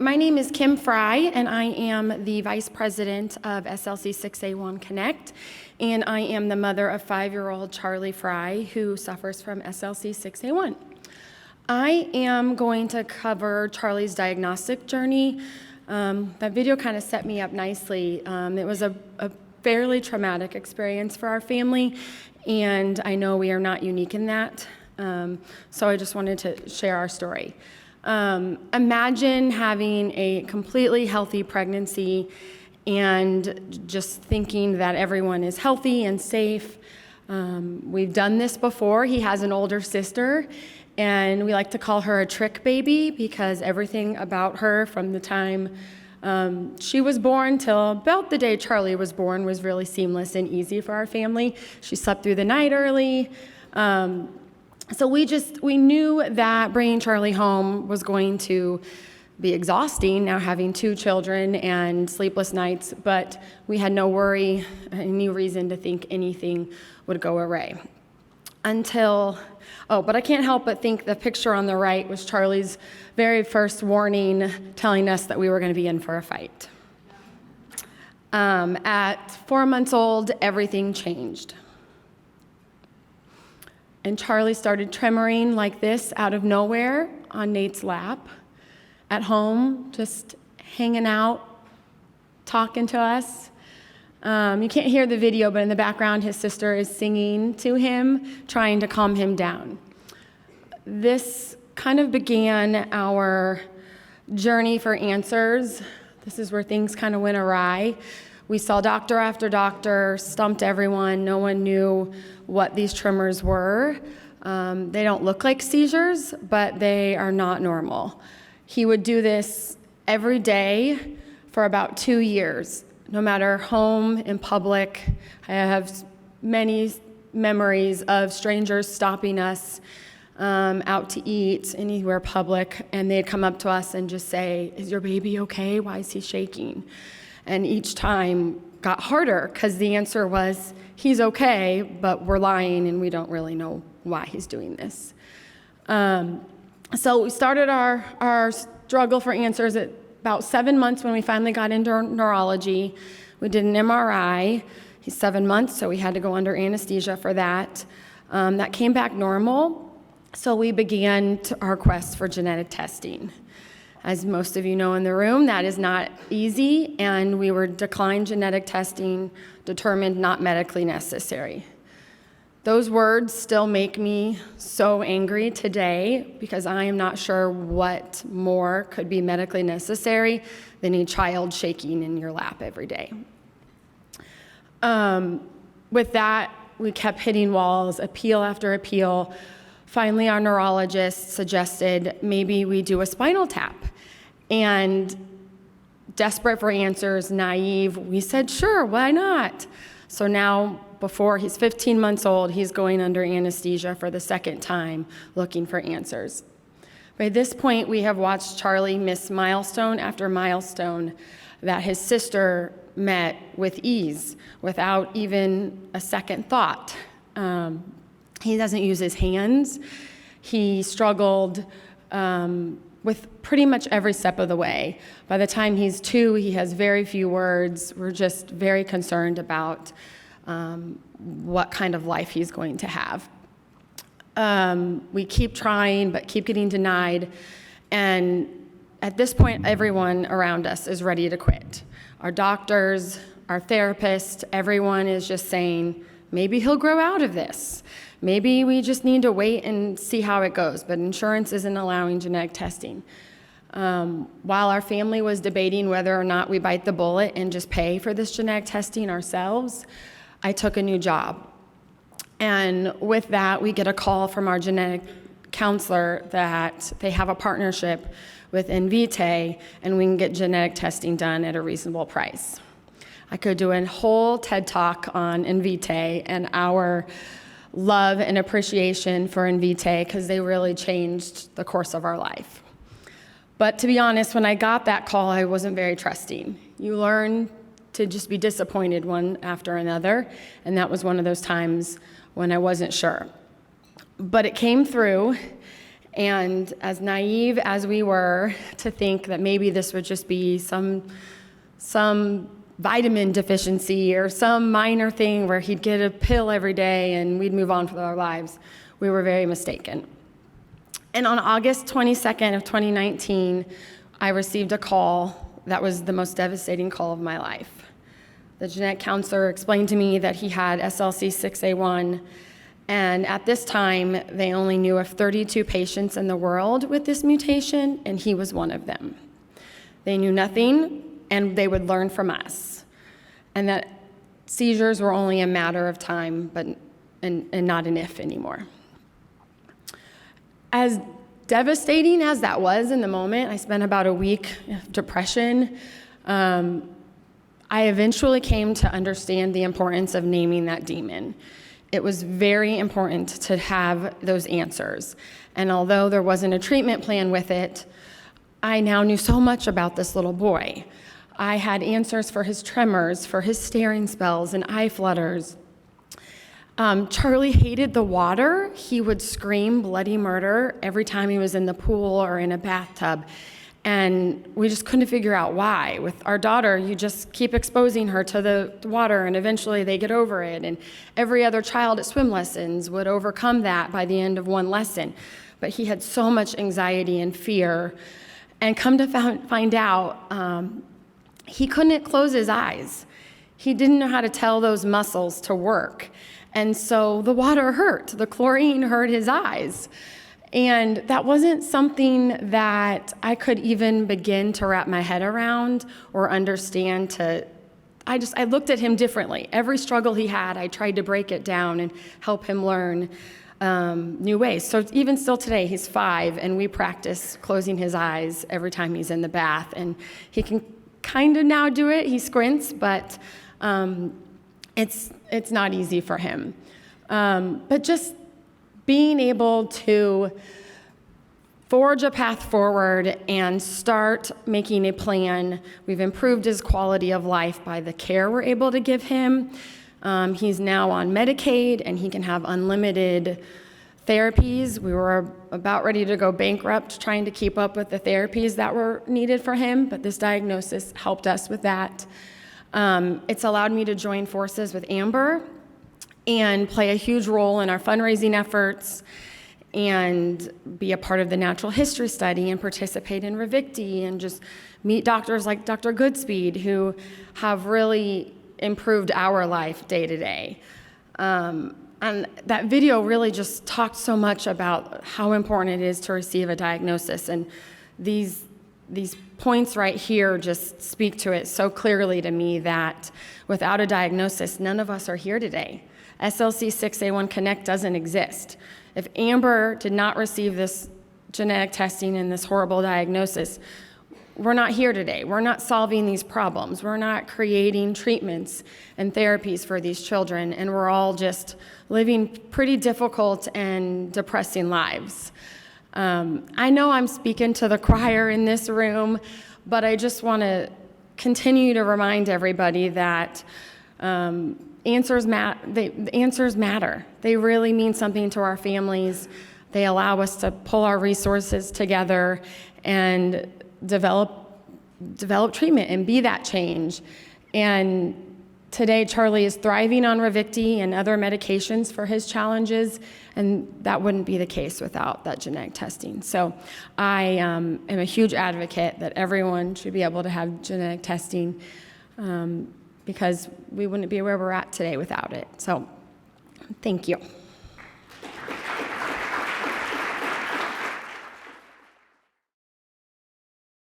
My name is Kim Fry, and I am the Vice President of SLC 6A1 Connect, and I am the mother of 5-year-old Charlie Fry, who suffers from SLC 6A1. I am going to cover Charlie's diagnostic journey. That video kind of set me up nicely. It was a fairly traumatic experience for our family, and I know we are not unique in that, so I just wanted to share our story. Imagine having a completely healthy pregnancy and just thinking that everyone is healthy and safe. We've done this before. He has an older sister, and we like to call her a trick baby because everything about her from the time she was born till about the day Charlie was born was really seamless and easy for our family. She slept through the night early. So we knew that bringing Charlie home was going to be exhausting, now having 2 children and sleepless nights, but we had no worry, any reason to think anything would go awry. But I can't help but think the picture on the right was Charlie's very first warning telling us that we were going to be in for a fight. At 4 months old, everything changed. And Charlie started tremoring like this out of nowhere on Nate's lap at home, just hanging out, talking to us. You can't hear the video, but in the background, his sister is singing to him, trying to calm him down. This kind of began our journey for answers. This is where things kind of went awry. We saw doctor after doctor, stumped everyone. No one knew what these tremors were. They don't look like seizures, but they are not normal. He would do this every day for about 2 years, no matter home, in public. I have many memories of strangers stopping us out to eat, anywhere public, and they'd come up to us and just say, "Is your baby okay? Why is he shaking?" And each time got harder because the answer was, he's okay, but we're lying and we don't really know why he's doing this. So we started our struggle for answers at about 7 months when we finally got into neurology. We did an MRI. He's 7 months, so we had to go under anesthesia for that. That came back normal, so we began our quest for genetic testing. As most of you know in the room, that is not easy, and we were declined genetic testing, determined not medically necessary. Those words still make me so angry today because I am not sure what more could be medically necessary than a child shaking in your lap every day. With that, we kept hitting walls, appeal after appeal. Finally, our neurologist suggested maybe we do a spinal tap. And desperate for answers, naive, we said, sure, why not? So now, before he's 15 months old, he's going under anesthesia for the second time, looking for answers. By this point, we have watched Charlie miss milestone after milestone that his sister met with ease, without even a second thought. He doesn't use his hands. He struggled with pretty much every step of the way. By the time he's 2, he has very few words. We're just very concerned about what kind of life he's going to have. We keep trying, but keep getting denied. And at this point, everyone around us is ready to quit. Our doctors, our therapists, everyone is just saying, maybe he'll grow out of this. Maybe we just need to wait and see how it goes, but insurance isn't allowing genetic testing. While our family was debating whether or not we bite the bullet and just pay for this genetic testing ourselves, I took a new job. And with that, we get a call from our genetic counselor that they have a partnership with Invitae, and we can get genetic testing done at a reasonable price. I could do a whole TED Talk on Invitae and our love and appreciation for Invitae because they really changed the course of our life. But to be honest, when I got that call, I wasn't very trusting. You learn to just be disappointed one after another, and that was one of those times when I wasn't sure. But it came through, And as naive as we were to think that maybe this would just be some vitamin deficiency or some minor thing where he'd get a pill every day and we'd move on with our lives, we were very mistaken. And on August 22nd of 2019, I received a call that was the most devastating call of my life. The genetic counselor explained to me that he had SLC6A1, and at this time, they only knew of 32 patients in the world with this mutation, and he was one of them. They knew nothing, and they would learn from us, and that seizures were only a matter of time, and not an if anymore. As devastating as that was in the moment, I spent about a week of depression. I eventually came to understand the importance of naming that demon. It was very important to have those answers. And although there wasn't a treatment plan with it, I now knew so much about this little boy. I had answers for his tremors, for his staring spells and eye flutters. Charlie hated the water. He would scream bloody murder every time he was in the pool or in a bathtub. And we just couldn't figure out why. With our daughter, you just keep exposing her to the water, and eventually they get over it. And every other child at swim lessons would overcome that by the end of one lesson. But he had so much anxiety and fear. And come to find out, he couldn't close his eyes. He didn't know how to tell those muscles to work. And so the water hurt. The chlorine hurt his eyes. And that wasn't something that I could even begin to wrap my head around or understand. I looked at him differently. Every struggle he had, I tried to break it down and help him learn new ways. So even still today, he's 5, and we practice closing his eyes every time he's in the bath. And he can kind of now do it. He squints, but it's not easy for him. But just being able to forge a path forward and start making a plan. We've improved his quality of life by the care we're able to give him. He's now on Medicaid, and he can have unlimited therapies. We were about ready to go bankrupt trying to keep up with the therapies that were needed for him, but this diagnosis helped us with that. It's allowed me to join forces with Amber and play a huge role in our fundraising efforts and be a part of the natural history study and participate in Ravicti and just meet doctors like Dr. Goodspeed who have really improved our life day to day. And that video really just talked so much about how important it is to receive a diagnosis. And these points right here just speak to it so clearly to me that without a diagnosis, none of us are here today. SLC6A1 Connect doesn't exist. If Amber did not receive this genetic testing and this horrible diagnosis, we're not here today. We're not solving these problems. We're not creating treatments and therapies for these children, and we're all just living pretty difficult and depressing lives. I know I'm speaking to the choir in this room, but I just want to continue to remind everybody that answers matter. They really mean something to our families. They allow us to pull our resources together and develop treatment and be that change. And today, Charlie is thriving on Ravicti and other medications for his challenges, and that wouldn't be the case without that genetic testing. So I am a huge advocate that everyone should be able to have genetic testing because we wouldn't be where we're at today without it. So thank you.